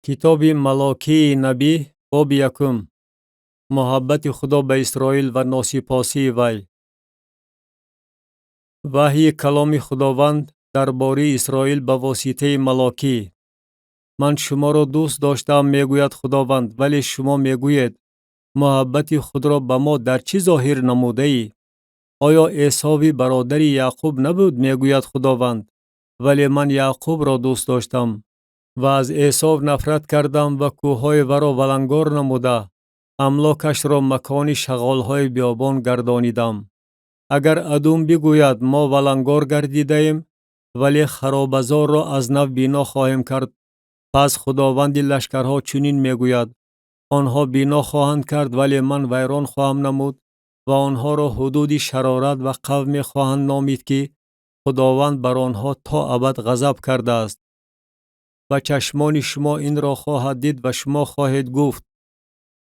کتاب ملاکی نبی باب یکم. محبت خدا به اسرائیل و ناسپاسی وی. وحی کلام خداوند درباره اسرائیل به واسطه ملاکی. من شما را دوست داشتم میگوید خداوند، ولی شما میگویید محبت خود را به ما در چی ظاهر نموده ای؟ آیا عیسی برادر یعقوب نبود میگوید خداوند، ولی من یعقوب را دوست داشتم و از عیسی نفرت کردم و کوههای ورا ولنگار نموده املاکش را مکان شغالهای بیابان گردانیدم. اگر ادوم بگوید ما ولنگار گردیده ایم، ولی خرابزار را از نو بینا خواهیم کرد، پس خداوند لشکرها چنین میگوید آنها بینا خواهند کرد، ولی من ویران خواهم نمود و آنها را حدود شرارت و قوم خواهند نامید که خداوند بر آنها تا ابد غضب کرده است. و چشمان شما این را خواهد دید و شما خواهید گفت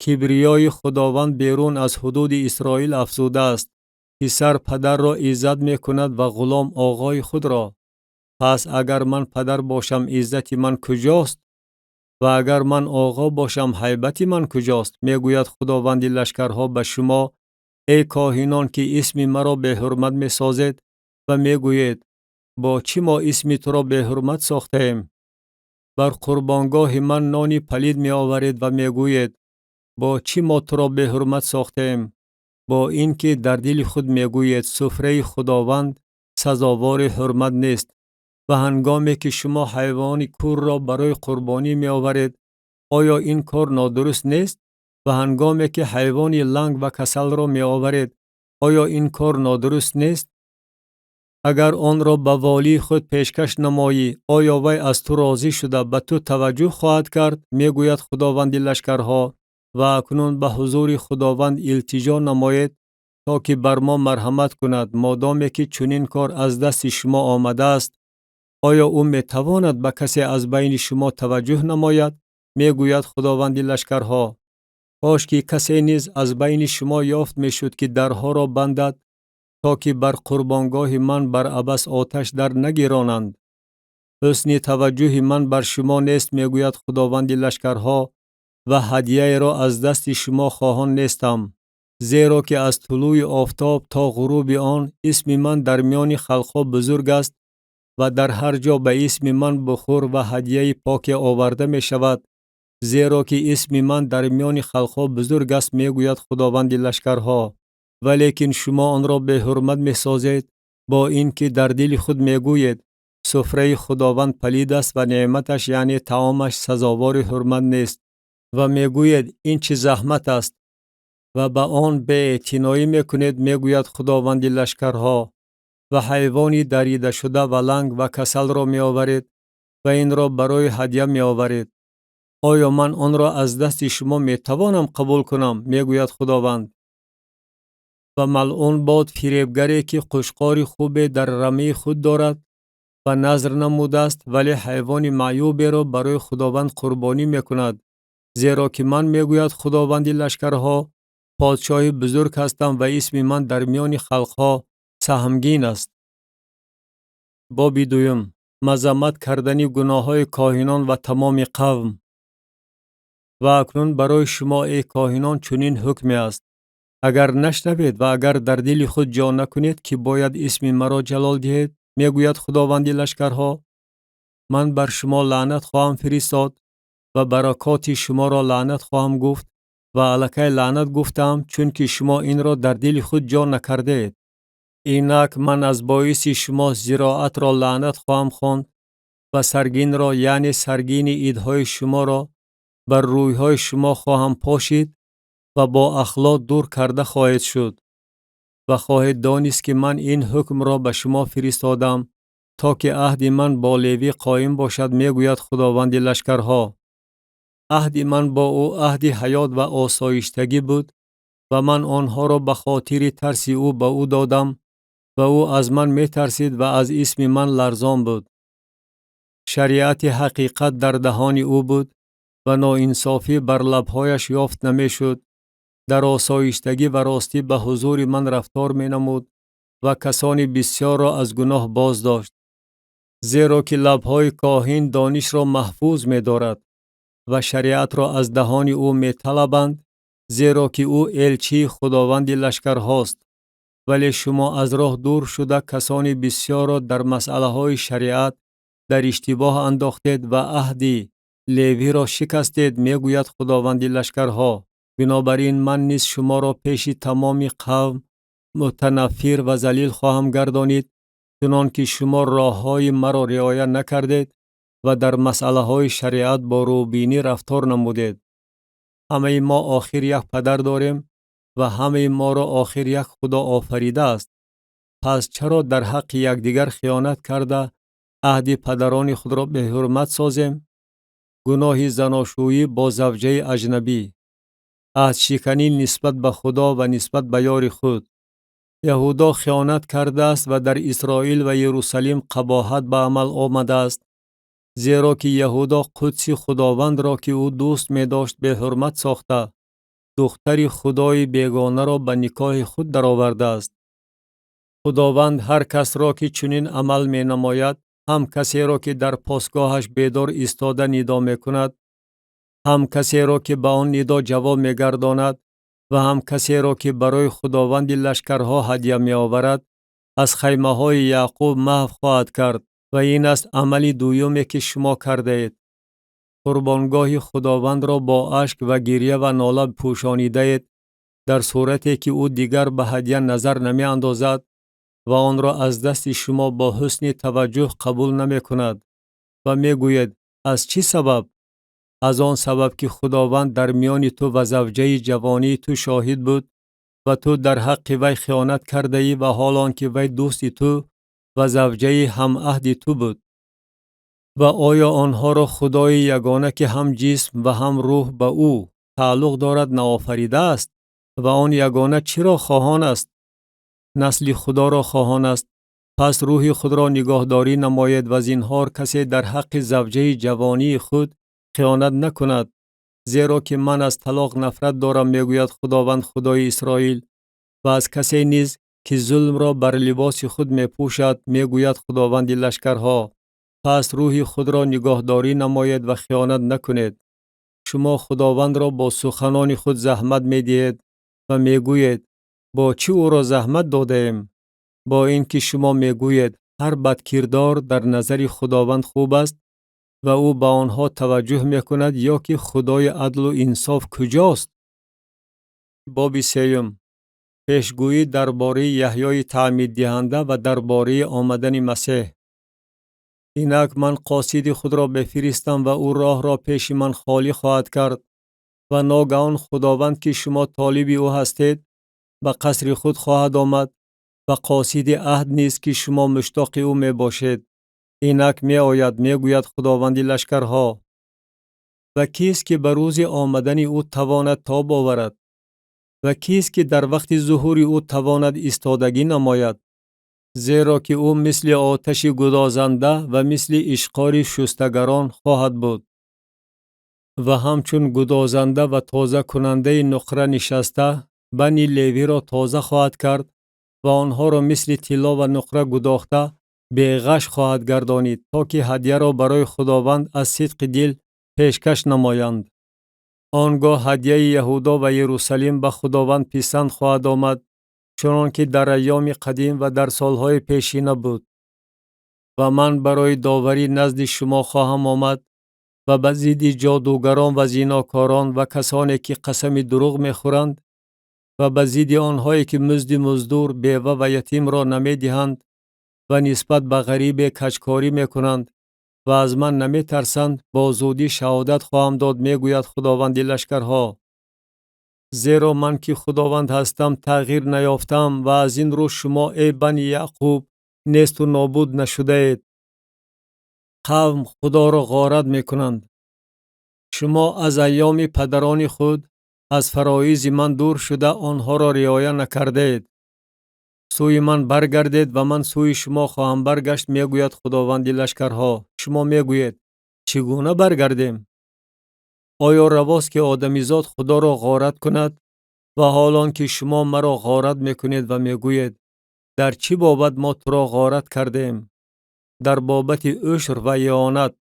کبریای خداوند بیرون از حدود اسرائیل افزوده است. پسر پدر را عزت می کند و غلام آقای خود را. پس اگر من پدر باشم عزت من کجاست؟ و اگر من آقا باشم هیبت من کجاست؟ میگوید خداوند لشکرها به شما، ای کاهنان که اسم مرا به حرمت می سازید و میگویید با چی ما اسم تو را به حرمت ساخته ایم؟ بر قربانگاه من نانی پلید می آورید و می گوید با چی ما تو را به حرمت ساختیم؟ با اینکه در دل خود می گوید سفره خداوند سزاوار حرمت نیست. و هنگامی که شما حیوان کور را برای قربانی می آورید، آیا این کار نادرست نیست؟ و هنگامی که حیوان لنگ و کسل را می آورید، آیا این کار نادرست نیست؟ اگر آن را به والی خود پیشکش نمایی، آیا وی از تو راضی شده به تو توجه خواهد کرد؟ میگوید خداوند لشکرها. و اکنون به حضور خداوند التجا نمایید تا که بر ما مرحمت کند، مادامی که چنین کار از دست شما آمده است. آیا او میتواند به کسی از بین شما توجه نماید؟ میگوید خداوند لشکرها. کاش که کسی نیز از بین شما یافت میشد که درها را بندد تا که بر قربانگاه من بر عبث آتش در نگیرانند. حسن توجه من بر شما نیست میگوید خداوند لشکرها، و هدیه را از دست شما خواهان نیستم، زیرا که از طلوع آفتاب تا غروب آن اسم من در میان خلقها بزرگ است و در هر جا به اسم من بخور و هدیه پاک آورده می شود، زیرا که اسم من در میان خلقها بزرگ است میگوید خداوند لشکرها. ولیکن شما آن را به حرمت می سازید، با اینکه در دل خود می گوید سفره خداوند پلید است و نعمتش یعنی طعامش سزاوار حرمت نیست، و می گوید این چه زحمت است و به آن به اعتنایی می کنید میگوید خداوند لشکرها. و حیوانی دریده شده و لنگ و کسل را می آورید و این را برای هدیه می آورید. آیا من آن را از دست شما می توانم قبول کنم؟ میگوید خداوند. و ملعون باد فریبگری که قشقار خوب در رمی خود دارد و نظر نموده است، ولی حیوان معیوبی را برای خداوند قربانی می کند. زیرا که من میگوید خداوند لشکرها پادشاه بزرگ هستم و اسم من در میان خلقها سهمگین است. باب دوم. مذمت کردن گناههای کاهنان و تمام قوم. و اکنون برای شما ای کاهنان چنین حکمی است: اگر نشنوید و اگر در دل خود جا نکنید که باید اسم مرا جلال دهید، میگوید خداوند لشکرها، من بر شما لعنت خواهم فرستاد و برکات شما را لعنت خواهم گفت و الکی لعنت گفتم، چون که شما این را در دل خود جا نکرده اید. اینک من از باعث شما زراعت را لعنت خواهم خواند و سرگین را یعنی سرگین عیدهای شما را بر رویهای شما خواهم پاشید و با اخلاق دور کرده خواهید شد. و خواهید دانست که من این حکم را به شما فرستادم تا که عهد من با لیوی قائم باشد، میگوید خداوند لشکرها. عهد من با او عهد حیات و آسایشتگی بود و من آنها را به خاطر ترس او به او دادم و او از من می ترسید و از اسم من لرزان بود. شریعت حقیقت در دهان او بود و ناانصافی بر لبهایش یافت نمی شد. در آسایشتگی و راستی به حضور من رفتار می نمود و کسانی بسیار را از گناه باز داشت. زیرا که لبهای کاهن دانش را محفوظ می دارد. و شریعت را از دهان او می طلبند، زیرا که او الچی خداوند لشکرهاست. ولی شما از راه دور شده کسانی بسیار را در مسئله های شریعت در اشتباه انداختید و عهد لیوی را شکستید، میگوید خداوند لشکرها. بنابراین من نیز شما را پیش تمام قوم متنفر و ذلیل خواهم گردانید، چنان که شما راه های مرا رعایت نکردید و در مسئله های شریعت با روبینی رفتار نمودید. همه ما آخر یک پدر داریم و همه ما را آخر یک خدا آفریده است. پس چرا در حق یکدیگر خیانت کرده عهد پدران خود را به حرمت سازیم؟ گناه زناشویی با زوجه اجنبی، عهد شکنی نسبت به خدا و نسبت به یار خود. یهودا خیانت کرده است و در اسرائیل و یروشلیم قباحت به عمل آمده است، زیرا که یهودا قدس خداوند را که او دوست می داشت به حرمت ساخته، دختر خدای بیگانه را به نکاح خود درآورده است. خداوند هر کس را که چنین عمل می نماید، هم کسی را که در پاسگاهش بیدار ایستاده ندا می کند، هم کسی را که به آن ندا جواب می گرداند و هم کسی را که برای خداوند لشکرها هدیه می آورد، از خیمه های یعقوب محو خواهد کرد. و این است عمل دویمی که شما کرده اید. قربانگاه خداوند را با اشک و گریه و ناله پوشانیده اید، در صورتی که او دیگر به هدیه نظر نمی اندازد و آن را از دست شما با حسن توجه قبول نمی کند و می گوید از چی سبب؟ از آن سبب که خداوند در میان تو و زوجه جوانی تو شاهد بود و تو در حق وی خیانت کرده ای و حالان که وی دوست تو و زوجه هم عهد تو بود. و آیا آنها را خدای یگانه که هم جسم و هم روح به او تعلق دارد نآفریده است؟ و آن یگانه چرا خواهان است؟ نسل خدا را خواهان است. پس روح خود را نگاهداری نماید و زینهار کسی در حق زوجه جوانی خود خیانت نکند، زیرا که من از طلاق نفرت دارم، میگوید خداوند خدای اسرائیل. و از کسی نیز که ظلم را بر لباس خود می پوشد، میگوید خداوند لشکرها. پس روح خود را نگاهداری نماید و خیانت نکنید. شما خداوند را با سخنان خود زحمت می دهید و می گویید با چی او را زحمت داده ایم؟ با این که شما می گویید هر بدکردار در نظر خداوند خوب است و او به آنها توجه می کند، یا که خدای عدل و انصاف کجاست؟ باب سیوم، پیشگویی درباره یحیای تعمید دهنده و درباره آمدن مسیح. اینک من قاصد خود را بفرستم و او راه را پیش من خالی خواهد کرد. و ناگهان خداوند که شما طالب او هستید به قصر خود خواهد آمد و قاصد عهد نیست که شما مشتاق او می باشید. اینک می آید، می گوید خداوند لشکرها. و کیست که بر روز آمدن او تواند تاب آورد؟ و کیست که در وقت ظهور او تواند ایستادگی نماید؟ زیرا که او مثل آتش گدازنده و مثل اشقار شستگران خواهد بود و همچون گدازنده و تازه کننده نقره نشسته بنی لیوی را تازه خواهد کرد و آنها را مثل طلا و نقره گداخته به غش خواهد گردانید، تا که هدیه را برای خداوند از صدق دل پیشکش نمایند. آنگاه هدیه یهودا و یروشلیم به خداوند پسند خواهد آمد، چنان که در ایام قدیم و در سالهای پیشینه بود. و من برای داوری نزد شما خواهم آمد و به ضد جادوگران و زیناکاران و کسانی که قسم دروغ می‌خورند و به ضد آنهایی که مزد مزدور، بیوه و یتیم را نمی‌دهند و نسبت به غریب کجکاری می‌کنند و از من نمی‌ترسند، با زودی شهادت خواهم داد، می‌گوید خداوند لشکرها. زیرا من که خداوند هستم تغییر نیافتم و از این رو شما ای بنی یعقوب نیست و نابود نشده اید. قوم خدا را غارت می‌کنند. شما از ایام پدران خود از فرایض من دور شده آنها را رعایت نکرده اید. سوی من برگردید و من سوی شما خواهم برگشت، میگوید خداوند لشکرها. شما میگویید چگونه برگردیم؟ آیا رواست که آدمیزاد خدا را غارت کند؟ و حالان که شما مرا غارت میکنید و میگویید در چی بابت ما تو را غارت کردیم؟ در بابت عشر و اعانت.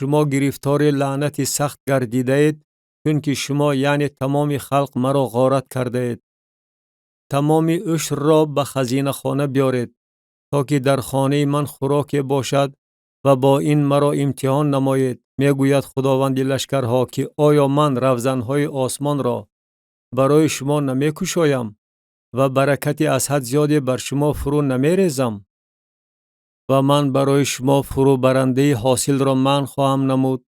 شما گرفتار لعنت سخت گردیده اید، چون که شما یعنی تمام خلق مرا غارت کرده اید. تمام عشر را به خزینه خانه بیارید تا که در خانه من خوراک باشد و با این مرا امتحان نمایید. میگوید خداوند لشکرها که آیا من روزنهای آسمان را برای شما نمیکشایم و برکتی از حد زیادی بر شما فرو نمیریزم؟ و من برای شما فرو برنده حاصل را من خواهم نمود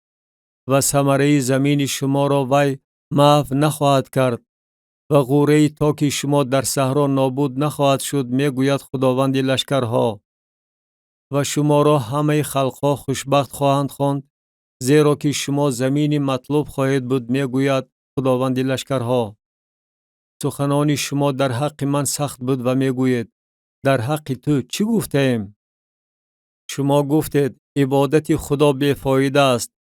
و ثمره زمین شما را وی محو نخواهد کرد و غوره تاک شما در صحرا نابود نخواهد شد، میگوید خداوند لشکرها. و شما را همه خلقها خوشبخت خواهند خواند، زیرا که شما زمین مطلوب خواهید بود، میگوید خداوند لشکرها. سخنان شما در حق من سخت بود و میگوید در حق تو چی گفتیم؟ شما گفتید عبادت خدا بیفایده است.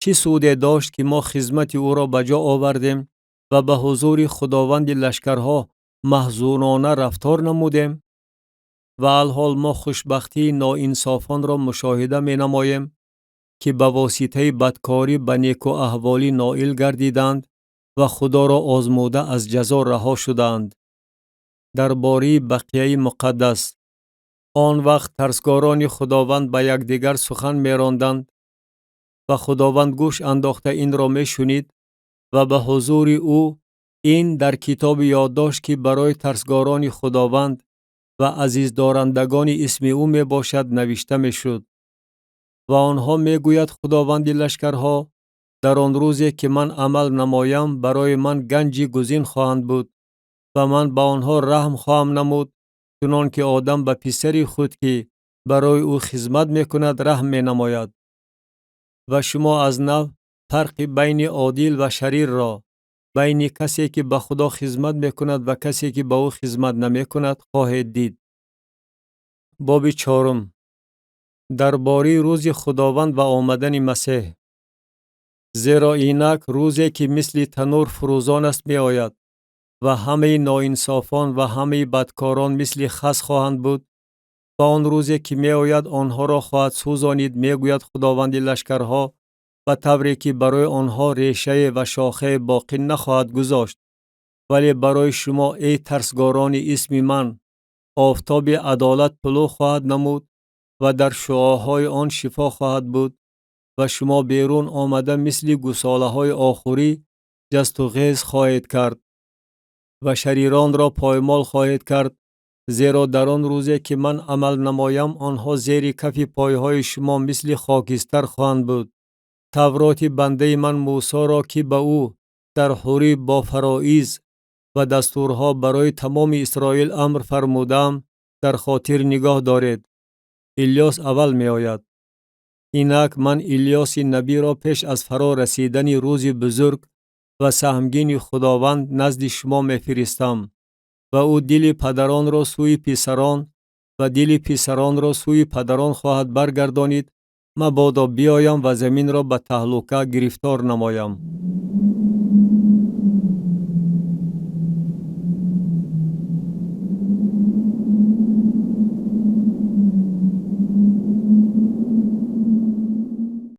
چی سودی داشت که ما خدمت او را بجا آوردیم و به حضور خداوند لشکرها محزونانه رفتار نمودیم؟ و الحال ما خوشبختی ناانصافان را مشاهده می نماییم که به واسطه بدکاری به نیک و احوالی نائل گردیدند و خدا را آزموده از جزا رها شدند. درباره بقیه مقدس، آن وقت ترسگاران خداوند به یکدیگر سخن می راندند و خداوند گوش انداخته این را می شنید و به حضور او این در کتاب یادداشت که برای ترسگاران خداوند و عزیز دارندگان اسم او می باشد نوشته می شد. و آنها می گوید خداوند لشکرها، در آن روزی که من عمل نمایم برای من گنجی گزین خواهند بود و من به آنها رحم خواهم نمود، چنان که آدم به پسری خود که برای او خدمت می کند رحم می نماید. و شما از نو فرق بین عادل و شریر را، بین کسی که به خدا خدمت می کند و کسی که به او خدمت نمی کند خواهید دید. باب 4. درباره روز خداوند و آمدن مسیح. زیرا اینک روزی که مثل تنور فروزان است می آید و همه ناانصافان و همه بدکاران مثل خس خواهند بود. و آن روزی که می آید آنها را خواهد سوزانید، می گوید خداوند لشکرها، و طوری که برای آنها ریشه و شاخه باقی نخواهد گذاشت. ولی برای شما ای ترسگاران اسم من، آفتاب عدالت طلوع خواهد نمود و در شعاعهای آن شفا خواهد بود و شما بیرون آمده مثل گوساله های آخوری جست و خیز خواهید کرد و شریران را پایمال خواهید کرد. زیرا در آن روزی که من عمل نمایم آنها زیر کف پایهای شما مثل خاکستر خواهند بود. تورات بنده من موسی را که به او در حوری با فرائض و دستورها برای تمام اسرائیل امر فرمودم در خاطر نگاه دارید. الیاس اول می آید. اینک من الیاس نبی را پیش از فرا رسیدن روز بزرگ و سهمگین خداوند نزد شما می فرستم و او دل پدران را سوی پسران و دل پسران را سوی پدران خواهد برگردانید، مبادا بیایم و زمین را به تهلکه گرفتار نمایم.